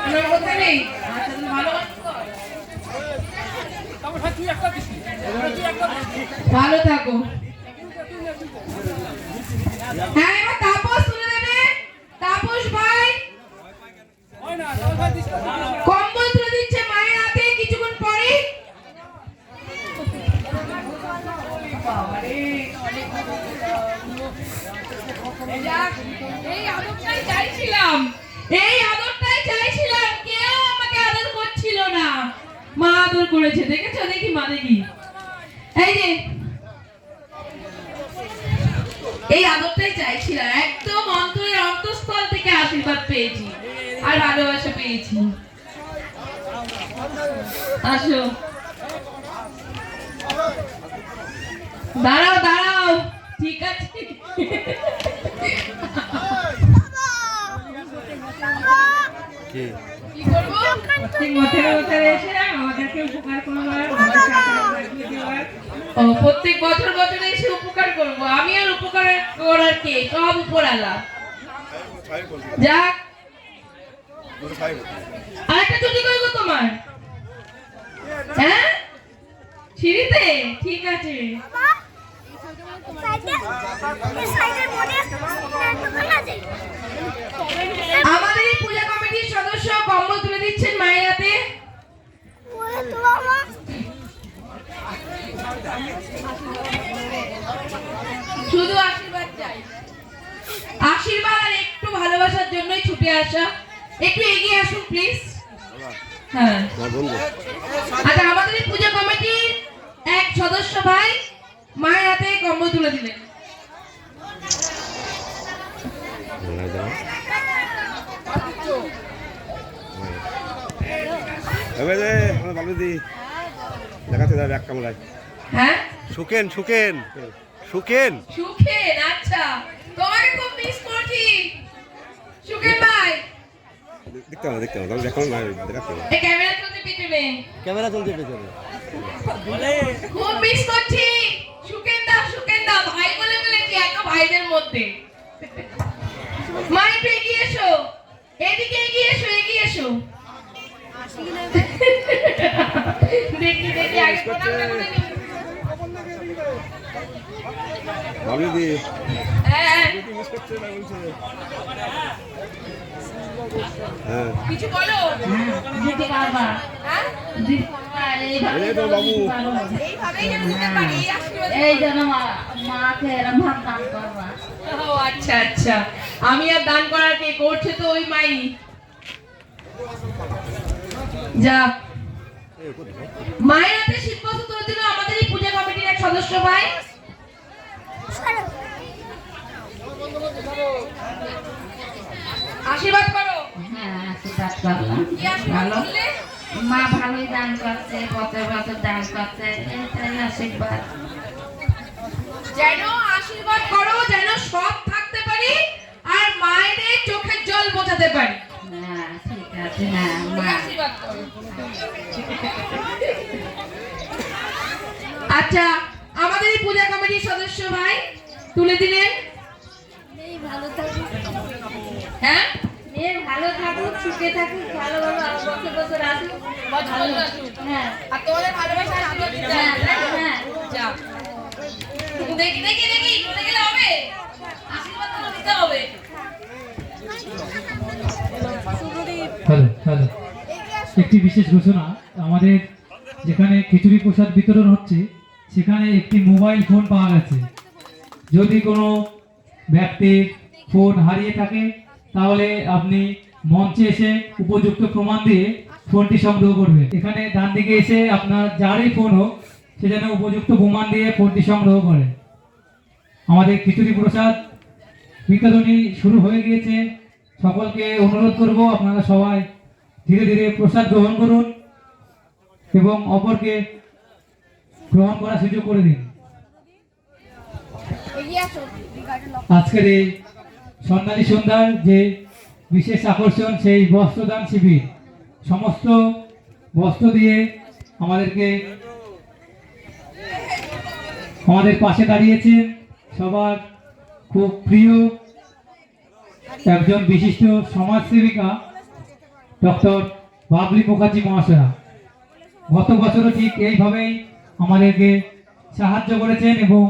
প্রণাম করতে নেই? আচ্ছা তুমি ভালো ভালো থাকো। হ্যাঁ এবার তাপস তুলে দেবে। তাপস ভাই কম্বল তুলে দিচ্ছে মায়ের হাতে কিছুক্ষণ পরে। এই আদরটাই চাইছিলাম, এই আদরটাই চাইছিলাম। কেউ আমাকে আদর করছিল না, মা আদর করেছে। দেখেছো? দেখি মা, দেখি। এই যে এই আদরটাই চাইছিলাম, একদম অন্তরের অন্তঃস্থল থেকে আশীর্বাদ পেয়েছি আর ভালোবাসা পেয়েছি। আসো, দাঁড়াও দাঁড়াও, ঠিক আছে। কি কি করবো? ঠিক বছরে বছরে এসে আমাদেরকে উপকার করবার, ও প্রত্যেক বছর বছরে এসে উপকার করবো। আমি আর উপকার করার কে? সব উপরালা। যাক, আরেকটা ছুটি করবো তোমার। হ্যাঁ সিঁড়িতে? ঠিক আছে। আমাদের এই পূজা কমিটির সদস্য কম্বল তুলে দিচ্ছেন মায়ের হাতে। শুধু আশীর্বাদ চাই, আশীর্বাদ আর একটু ভালোবাসার জন্যই ছুটে আসা। একটু এগিয়ে আসুন প্লিজ। হ্যাঁ আচ্ছা, আমাদের এই পূজা কমিটির এক সদস্য ভাই মায়ের হাতে কম্বল তুলে দিলেন। হ্যাঁ সুকেন সুকেন সুকেন সুখেন, আচ্ছা তোমাকে খুব মিস করছি সুখেন ভাই। এই ক্যামেরা চলতে পিছনে, ক্যামেরা চলছে পেছনে। খুব মিস করছি সুখেন দা ভাই বলে বলেছি এত ভাইদের মধ্যে। মা একটু এগিয়ে এসো। এদিকে এগিয়ে এসো, এগিয়ে এসো। দেখি দেখি আগে প্রণামটা করে নিই। হ্যাঁ, কিছু বলো। দিতে পারবা, হ্যাঁ, দিতে পারবা, এইভাবেই যেন দিতে পারি, এই আশীর্বাদ। এই জন্য মাকে এরম ভাব দান করবা। ও আচ্ছা আচ্ছা, আমি আর দান করার কে করছে তো ওই মাই। যা মায়ের হাতে শীতবস্ত্র তুলে দিল আমাদের এই পূজা কমিটির এক সদস্য ভাই। আশীর্বাদ করো। হ্যাঁ, আশীর্বাদ করলাম। কি আশীর্বাদ ভালো, করলে? মা ভালোই দান করছে, বছর বছর দান করছে, এটাই আশীর্বাদ। যেন আশীর্বাদ করো, যেন সব থাকতে পারি আর মায়ের চোখের জল বোঝাতে পারি। হ্যাঁ, ঠিক আছে। হ্যাঁ, মা আশীর্বাদ করো। আচ্ছা, আমাদের এই পূজা কমিটির সদস্য ভাই তুলে দিলেন। হ্যাঁ, মেয়ে ভালো থাকুক, সুখে থাকুক, ভালো ভালো আর বছর বছর আসুক। হ্যাঁ, আর তোমাদের ভালোবাসার আশীর্বাদ দিতে হ্যাঁ, হবে। হ্যাঁ। যাও। দেখি দেখি দেখি চলে গেলে হবে, আশীর্বাদ তো দিতে হবে। হ্যালো হ্যালো, একটি বিশেষ ঘোষণা। আমাদের যেখানে খিচুড়ি প্রসাদ বিতরণ হচ্ছে সেখানে একটি মোবাইল ফোন পাওয়া গেছে। যদি কোনো ব্যক্তির ফোন হারিয়ে থাকে তাহলে আপনি মঞ্চে এসে উপযুক্ত প্রমাণ দিয়ে ফোনটি সংগ্রহ করবেন। এখানে ডান দিকে এসে আপনার যারই ফোন হোক সে যেন উপযুক্ত প্রমাণ দিয়ে ফোনটি সংগ্রহ করে। আমাদের খিচুড়ি প্রসাদ বিতরণী শুরু হয়ে গিয়েছে। সকলকে অনুরোধ করব আপনারা সবাই ধীরে ধীরে প্রসাদ গ্রহণ করুন এবং অপরকে গ্রহণ করার সুযোগ করে দিন। আজকের এই সন্ধ্যালী সন্ধ্যার যে বিশেষ আকর্ষণ সেই বস্ত্রদান শিবির, সমস্ত বস্ত্র দিয়ে আমাদের পাশে দাঁড়িয়েছেন সবার খুব প্রিয় একজন বিশিষ্ট সমাজসেবিকা ডক্টর বাবলি মুখার্জি মহাশয়া। গত বছরও ঠিক এইভাবেই আমাদেরকে সাহায্য করেছেন এবং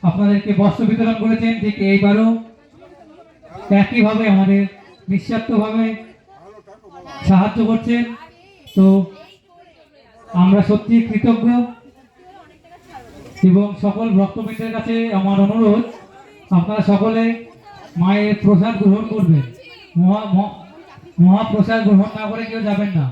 আপনাদেরকে বস্ত্র বিতরণ করেছেন। ঠিক এইবারও একইভাবে আমাদের নিঃস্বার্থভাবে সাহায্য করছেন। তো আমরা সত্যি কৃতজ্ঞ এবং সকল ভক্তবৃন্দের কাছে আমার অনুরোধ আপনারা সকলে মায়ের প্রসাদ গ্রহণ করবেন। মহাপ্রসাদ গ্রহণ না করে কেউ যাবেন না।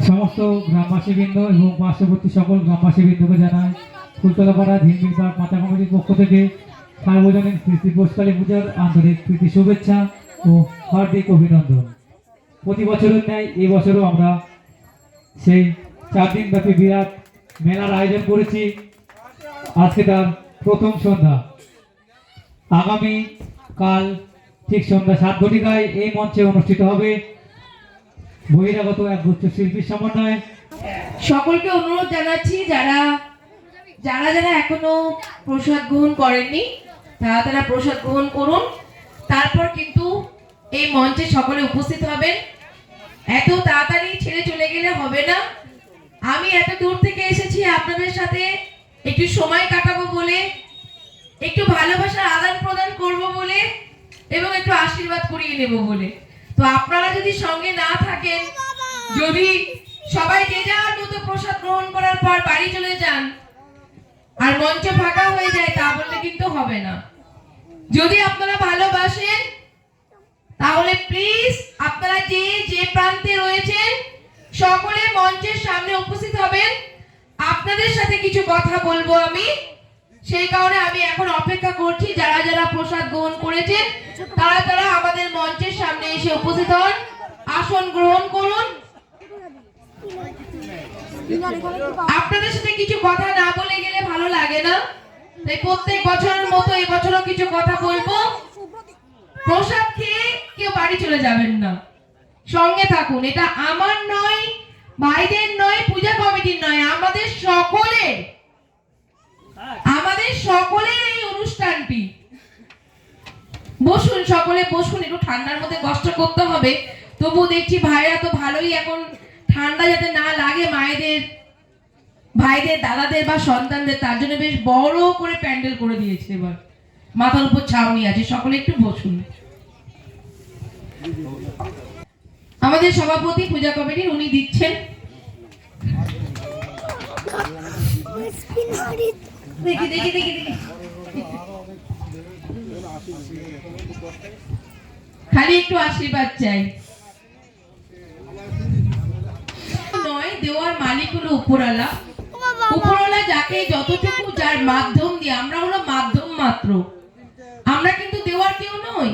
সমস্ত গ্রামবাসীবৃন্দ এবং পার্শ্ববর্তী সকল গ্রামবাসীবৃন্দকে জানাই ফুলতলাপাড়া ঝিলমিলপাড় পাতা কমিটির পক্ষ থেকে সার্বজনীন শ্রী শ্রী ঘোষকালী পূজার আন্তরিক প্রীতি শুভেচ্ছা ও হার্দিক অভিনন্দন। প্রতি বছরের ন্যায় এই বছরও আমরা সেই 4 দিন ব্যাপী বিরাট মেলার আয়োজন করেছি। আজকে তার প্রথম সন্ধ্যা। আগামী কাল ঠিক সন্ধ্যা 7 ঘটিকায় এই মঞ্চে অনুষ্ঠিত হবে বহিরাগত এক গুচ্ছ শিল্পীর সমন্বয়ে। সকলকে অনুরোধ জানাচ্ছি যারা যারা যারা এখনো প্রসাদ গ্রহণ করেননি তারা প্রসাদ গ্রহণ করুন। তারপর কিন্তু এই মঞ্চে সকলে উপস্থিত হবেন। এত তাড়াতাড়ি ছেড়ে চলে গেলে হবে না। আমি এত দূর থেকে এসেছি আপনাদের সাথে একটু সময় কাটাবো বলে, একটু ভালোবাসার আদান প্রদান করব বলে এবং একটু আশীর্বাদ করিয়ে নেব বলে। তো আপনারা যদি সঙ্গে না থাকেন, যদি সবাই যে যার মতো প্রসাদ গ্রহণ করার পর বাড়ি চলে যান আর মঞ্চ ফাঁকা হয়ে যায় তা বললে কিন্তু হবে না। যদি আপনারা ভালোবাসেন তাহলে প্লিজ আপনারা যে যে প্রান্তে রয়েছেন সকলে মঞ্চের সামনে উপস্থিত হবেন। আপনাদের সাথে কিছু কথা বলবো আমি, সেই কারণে আমি এখন অপেক্ষা করছি যারা যারা প্রসাদ গ্রহণ করেছেন তারা আমাদের মঞ্চের সামনে এসে উপস্থিত হন, আসন গ্রহণ করুন। আপনাদের সাথে কিছু কথা না বলে গেলে ভালো লাগে না, তাই প্রত্যেক বছরের মতো এবছরও কিছু কথা বলবো। প্রসাদ খেয়ে কেউ বাড়ি চলে যাবেন না, সঙ্গে থাকুন। এটা আমার নয়, ভাইদের নয়, পূজা কমিটির নয়, আমাদের সকলের এই অনুষ্ঠানটি। বসুন, সকলে বসুন, একটু ঠান্ডার মধ্যে কষ্ট করতে হবে, তবু দেখছি ভাইরা তো ভালোই, এখন ঠান্ডা যাতে না লাগে মায়েদের, ভাইদের, দাদাদের বা সন্তানদের, তার জন্য বেশ বড় করে প্যান্ডেল করে দিয়েছে। এবার মাথার উপর ছাউনি আছে, সকলে একটু বসুন। আমাদের সভাপতি পূজা কমিটির উনি দিচ্ছেন। দেখি দেখি দেখি দেখি, খালি একটু আশীর্বাদ চাই। নয়, দেওয়ার মালিক হলো উপরওয়ালা। উপরওয়ালা যাকে যতটুকু, যার মাধ্যম দিয়ে, আমরা হলো মাধ্যম মাত্র, আমরা কিন্তু দেওয়ার কেউ নই।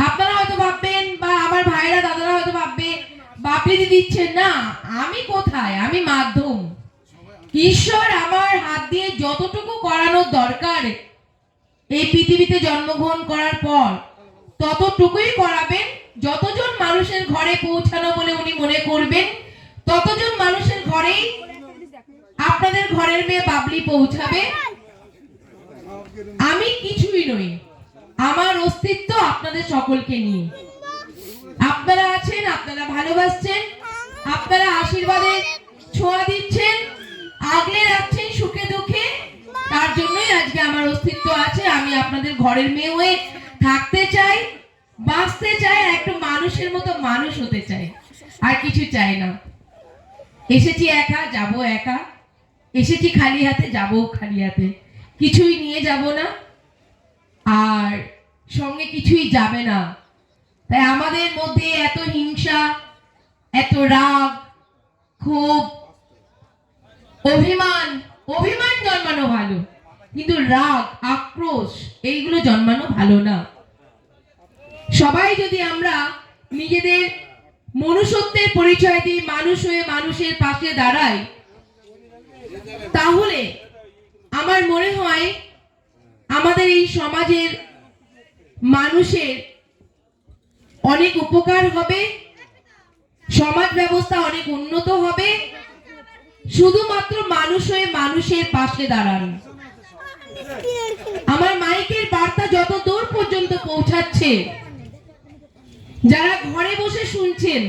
আপনারা হয়তো ভাববেন, বা আমার ভাইরা দাদারা হয়তো ভাববে বাপি দিদি দিচ্ছেন, না, আমি কোথায়, আমি মাধ্যম। ঈশ্বর আমার হাত দিয়ে যতটুকু করানোর দরকার এই পৃথিবীতে জন্মগ্রহণ করার পর ততটুকুই করাবেন। যতজন মানুষের ঘরে পৌঁছানো বলে উনি মনে করবেন, ততজন মানুষের ঘরেই আপনাদের ঘরের মেয়ে বাবলি পৌঁছাবে। আমি কিছুই নই, আমার অস্তিত্ব আপনাদের সকলকে নিয়ে। আপনারা আছেন, আপনারা ভালোবাসছেন, আপনারা আশীর্বাদে ছোঁয়া দিচ্ছেন, আগলে রাখছেন সুখে দুঃখে, তার জন্যই আজকে আমার অস্তিত্ব আছে। আমি আপনাদের ঘরের মেয়ে হয়ে থাকতে চাই, বাঁচতে চাই, একটু মানুষের মতো মানুষ হতে চাই, আর কিছু চাই না। এসেছি একা, যাব একা, এসেছি খালি হাতে, যাবো খালি হাতে, কিছুই নিয়ে যাব না, আর সঙ্গে কিছুই যাবে না। তাই আমাদের মধ্যে এত হিংসা, এত রাগ, ক্ষোভ, অভিমান, অভিমান জন্মানো ভালো, কিন্তু রাগ, আক্রোশ এইগুলো জন্মানো ভালো না। সবাই যদি আমরা নিজেদের মনুষ্যত্বের পরিচয় দিই, মানুষ হয়ে মানুষের পাশে দাঁড়াই, তাহলে আমার মনে হয় আমাদের এই সমাজের মানুষের অনেক উপকার হবে, সমাজ ব্যবস্থা অনেক উন্নত হবে। শুধুমাত্র মানুষ হয়ে মানুষের পাশে দাঁড়ান। আমার মাইকের বার্তা যত দূর পর্যন্ত পৌঁছাচ্ছে, যারা ঘরে বসে শুনছেন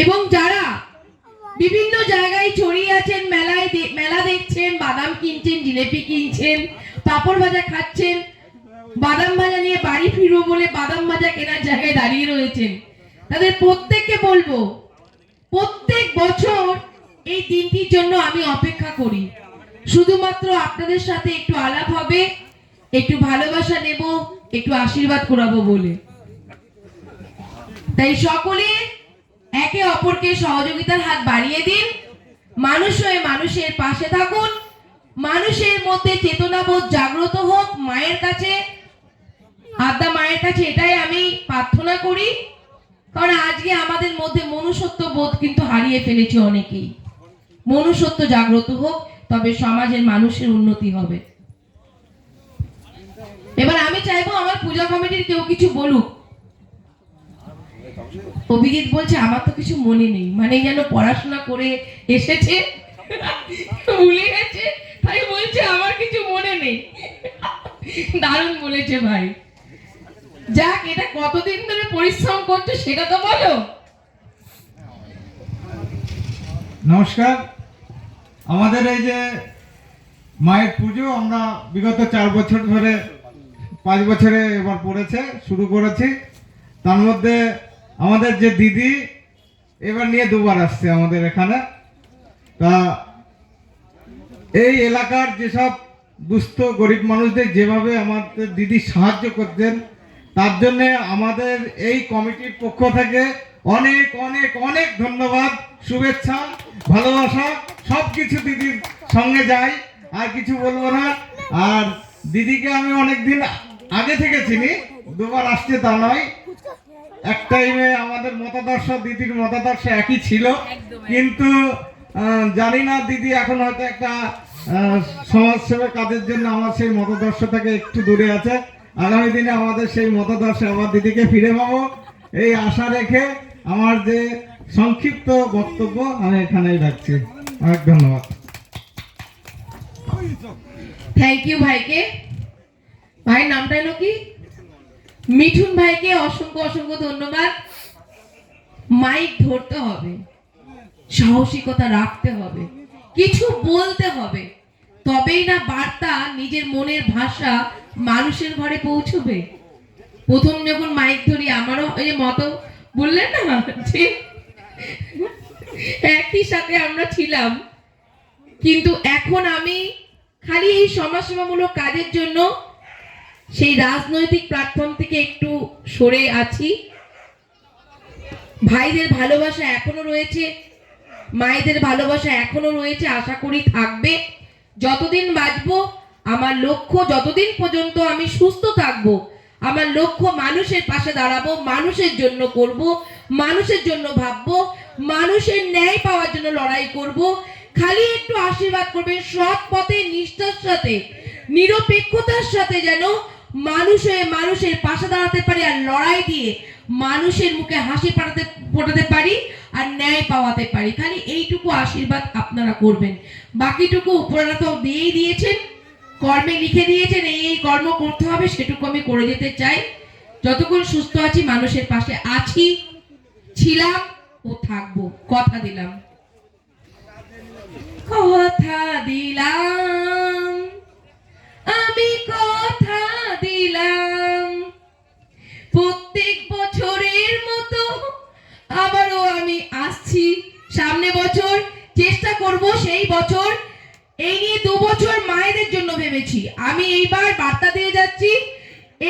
এবং যারা বিভিন্ন জায়গায় ছড়িয়ে আছেন, মেলা দেখছেন, বাদাম কিনছেন, জিলেপি কিনছেন, পাপড় ভাজা খাচ্ছেন, বাদাম ভাজা নিয়ে বাড়ি ফিরবো বলে বাদাম ভাজা কেনার জায়গায় দাঁড়িয়ে রয়েছেন, তাদের প্রত্যেককে বলবো, প্রত্যেক বছর এই দিনটির জন্য আমি অপেক্ষা করি, শুধুমাত্র আপনাদের সাথে একটু আলাপ হবে, একটু ভালোবাসা নেব, একটু আশীর্বাদ করাবো বলে। তাই সকলে একে অপরকে সহযোগিতার হাত বাড়িয়ে দিন, মানুষ হয়ে মানুষের পাশে থাকুন, মানুষের মধ্যে চেতনাবোধ জাগ্রত হোক। মায়ের কাছে, আদ্যা মায়ের কাছে এটাই আমি প্রার্থনা করি, কারণ আজকে আমাদের মধ্যে মনুষ্যত্ব বোধ কিন্তু হারিয়ে ফেলেছি অনেকেই। মনুষ্যত্ব জাগ্রত হোক, তবে সমাজের মানুষের উন্নতি হবে। এবার আমি চাইবো আমার পূজা কমিটির কেউ কিছু বলুক। অভিজিৎ বলছে আমার তো কিছু মনে নেই, মানে যেন পড়াশোনা করে এসেছে ভুলে গেছে, তাই বলছে আমার কিছু মনে নেই। দারুণ বলেছে ভাই। যাক, এটা কতদিন ধরে পরিশ্রম করছো সেটা তো বলো। নমস্কার। আমাদের এই যে মায়ের পুজো আমরা বিগত 4 বছর ধরে, 5 বছরে এবার পড়েছে, শুরু করেছি। তার মধ্যে আমাদের যে দিদি এবার নিয়ে 2বার আসছে আমাদের এখানে। তা এই এলাকার যেসব দুস্থ গরিব মানুষদের যেভাবে আমাদের দিদি সাহায্য করতেন, তার জন্য আমাদের এই কমিটির পক্ষ থেকে অনেক অনেক অনেক ধন্যবাদ, শুভেচ্ছা, ভালোবাসা সব কিছু দিদির সঙ্গে যাই, আর কিছু বলবো না। আর দিদিকে আমি অনেকদিন আগে থেকে চিনি, 2বার আসছে তা নয়। এক টাইমে আমাদের মতাদর্শ, দিদির মতাদর্শ একই ছিল, কিন্তু জানি না দিদি এখন হয়তো একটা সমাজসেবা কাজের জন্য আমার সেই মতাদর্শ থেকে একটু দূরে আছে। আগামী দিনে আমাদের সেই মতাদর্শে আবার দিদিকে ফিরে পাবো, এই আশা রেখে আমার যে সংক্ষিপ্ত বক্তব্য আমি এখানেই রাখছি। অনেক ধন্যবাদ। থ্যাংক ইউ ভাইকে। ভাইয়ের নামটা এলো কি? মিঠুন ভাইকে অসংখ্য অসংখ্য ধন্যবাদ। মাইক ধরতে হবে, সাহসিকতা রাখতে হবে, কিছু বলতে হবে, তবেই না বার্তা নিজের মনের ভাষা মানুষের ঘরে পৌঁছবে। প্রথম যখন মাইক ধরি আমারও এই মতো বললেন না যে একই সাথে আমরা ছিলাম, কিন্তু এখন আমি খালি এই সমাজসেবামূলক কাজের জন্য সেই রাজনৈতিক প্ল্যাটফর্ম থেকে একটু সরে আছি। ভাইদের ভালোবাসা এখনো রয়েছে, মায়েদের ভালোবাসা এখনো রয়েছে, আশা করি থাকবে। যতদিন বাঁচবো আমার লক্ষ্য, যতদিন পর্যন্ত আমি সুস্থ থাকবো আমার লক্ষ্য মানুষের পাশে দাঁড়াবো, মানুষের জন্য করব, মানুষের জন্য ভাববো, মানুষের ন্যায় পাওয়ার জন্য লড়াই করব। খালি একটু আশীর্বাদ করবেন সৎ পথে, নিষ্ঠার সাথে, নিরপেক্ষতার সাথে যেন মানুষের পাশে দাঁড়াতে পারি, আর লড়াই দিয়ে মানুষের মুখে হাসি ফোটাতে পারি, আর ন্যায় পাওয়াতে পারি। খালি এইটুকু আশীর্বাদ আপনারা করবেন। বাকিটুকু উপরওয়ালা তো দিয়েই দিয়েছেন, কর্মে লিখে দিয়েছেন, এই কর্ম করতে হবে, সেটুকু আমি করে যেতে চাই। যতক্ষণ সুস্থ আছি মানুষের পাশে আছি, ছিলাম ও থাকবো, কথা দিলাম। কথা দিলাম, আমি কথা দিলাম, প্রত্যেক বছরের মতো আবারও আমি আসছি। সামনে বছর চেষ্টা করব সেই বছর, এই নিয়ে 2 বছর মায়েদের জন্য ভেবেছি। আমি এইবার বার্তা দিয়ে যাচ্ছি,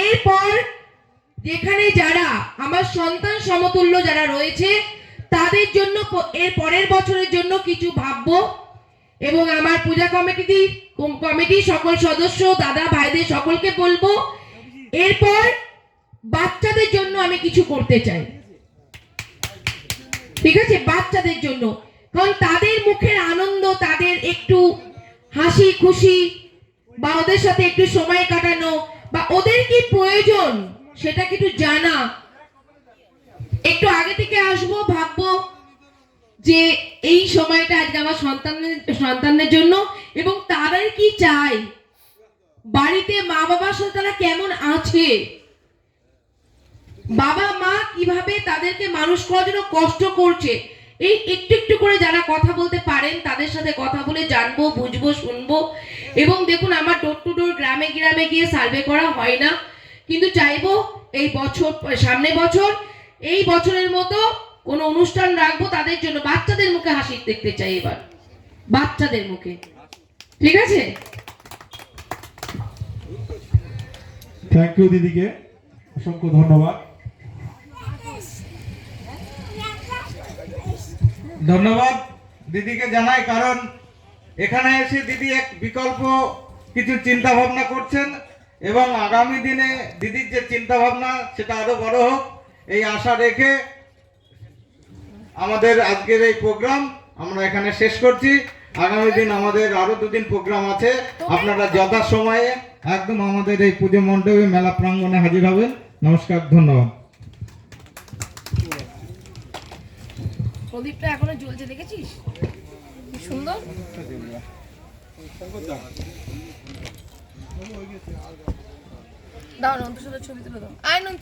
এরপর যেখানে যারা আমার সন্তান সমতুল্য যারা রয়েছে তাদের জন্য এর পরের বছরের জন্য কিছু ভাববো। এবং আমার পূজা কমিটি সকল সদস্য, দাদা ভাইদের সকলকে বলবো, এরপর বাচ্চাদের জন্য আমি কিছু করতে চাই। ঠিক আছে, বাচ্চাদের জন্য, কারণ তাদের মুখের আনন্দ, তাদের একটু হাসি খুশি, বা ওদের সাথে একটু সময় কাটানো, বা ওদের কি প্রয়োজন সেটা একটু জানা। একটু আগে থেকে আসবো, ভাববো যে এই সময়টা আজকে আমার সন্তানদের জন্য, এবং তাদের কি চাই, বাড়িতে মা বাবার সাথে তারা কেমন আছে, বাবা মা কিভাবে তাদেরকে মানুষ করার জন্য কষ্ট করছে, এই একটু একটু করে যারা কথা বলতে পারেন তাদের সাথে কথা বলে জানবো, বুঝবো, শুনবো। এবং দেখুন, আমার ডোর টু ডোর গ্রামে গ্রামে গিয়ে সার্ভে করা হয় না, কিন্তু চাইবো এই বছর, সামনে বছর, এই বছরের মতো কোনো অনুষ্ঠান রাখবো তাদের জন্য। বাচ্চাদের মুখে হাসি দেখতে চাই এবার, বাচ্চাদের মুখে। ঠিক আছে, থ্যাংক ইউ দিদিকে, অসংখ্য ধন্যবাদ। ধন্যবাদ দিদিকে জানাই, কারণ এখানে এসে দিদি এক বিকল্প কিছু চিন্তা ভাবনা করছেন, এবং আগামী দিনে দিদির যে চিন্তা ভাবনা সেটা আরো বড় হোক, এই আশা রেখে আমাদের আজকের এই প্রোগ্রাম আমরা এখানে শেষ করছি। আগামী দিন আমাদের আরো 2 দিন প্রোগ্রাম আছে, আপনারা যথাসময়ে একদম আমাদের এই পুজো মণ্ডপে মেলা প্রাঙ্গণে হাজির হবেন। নমস্কার, ধন্যবাদ। প্রদীপটা এখনো জ্বলছে, দেখেছিস কি সুন্দর। দাও নন্ত সাথে ছবি তুলে দাও। আয় নন্ত।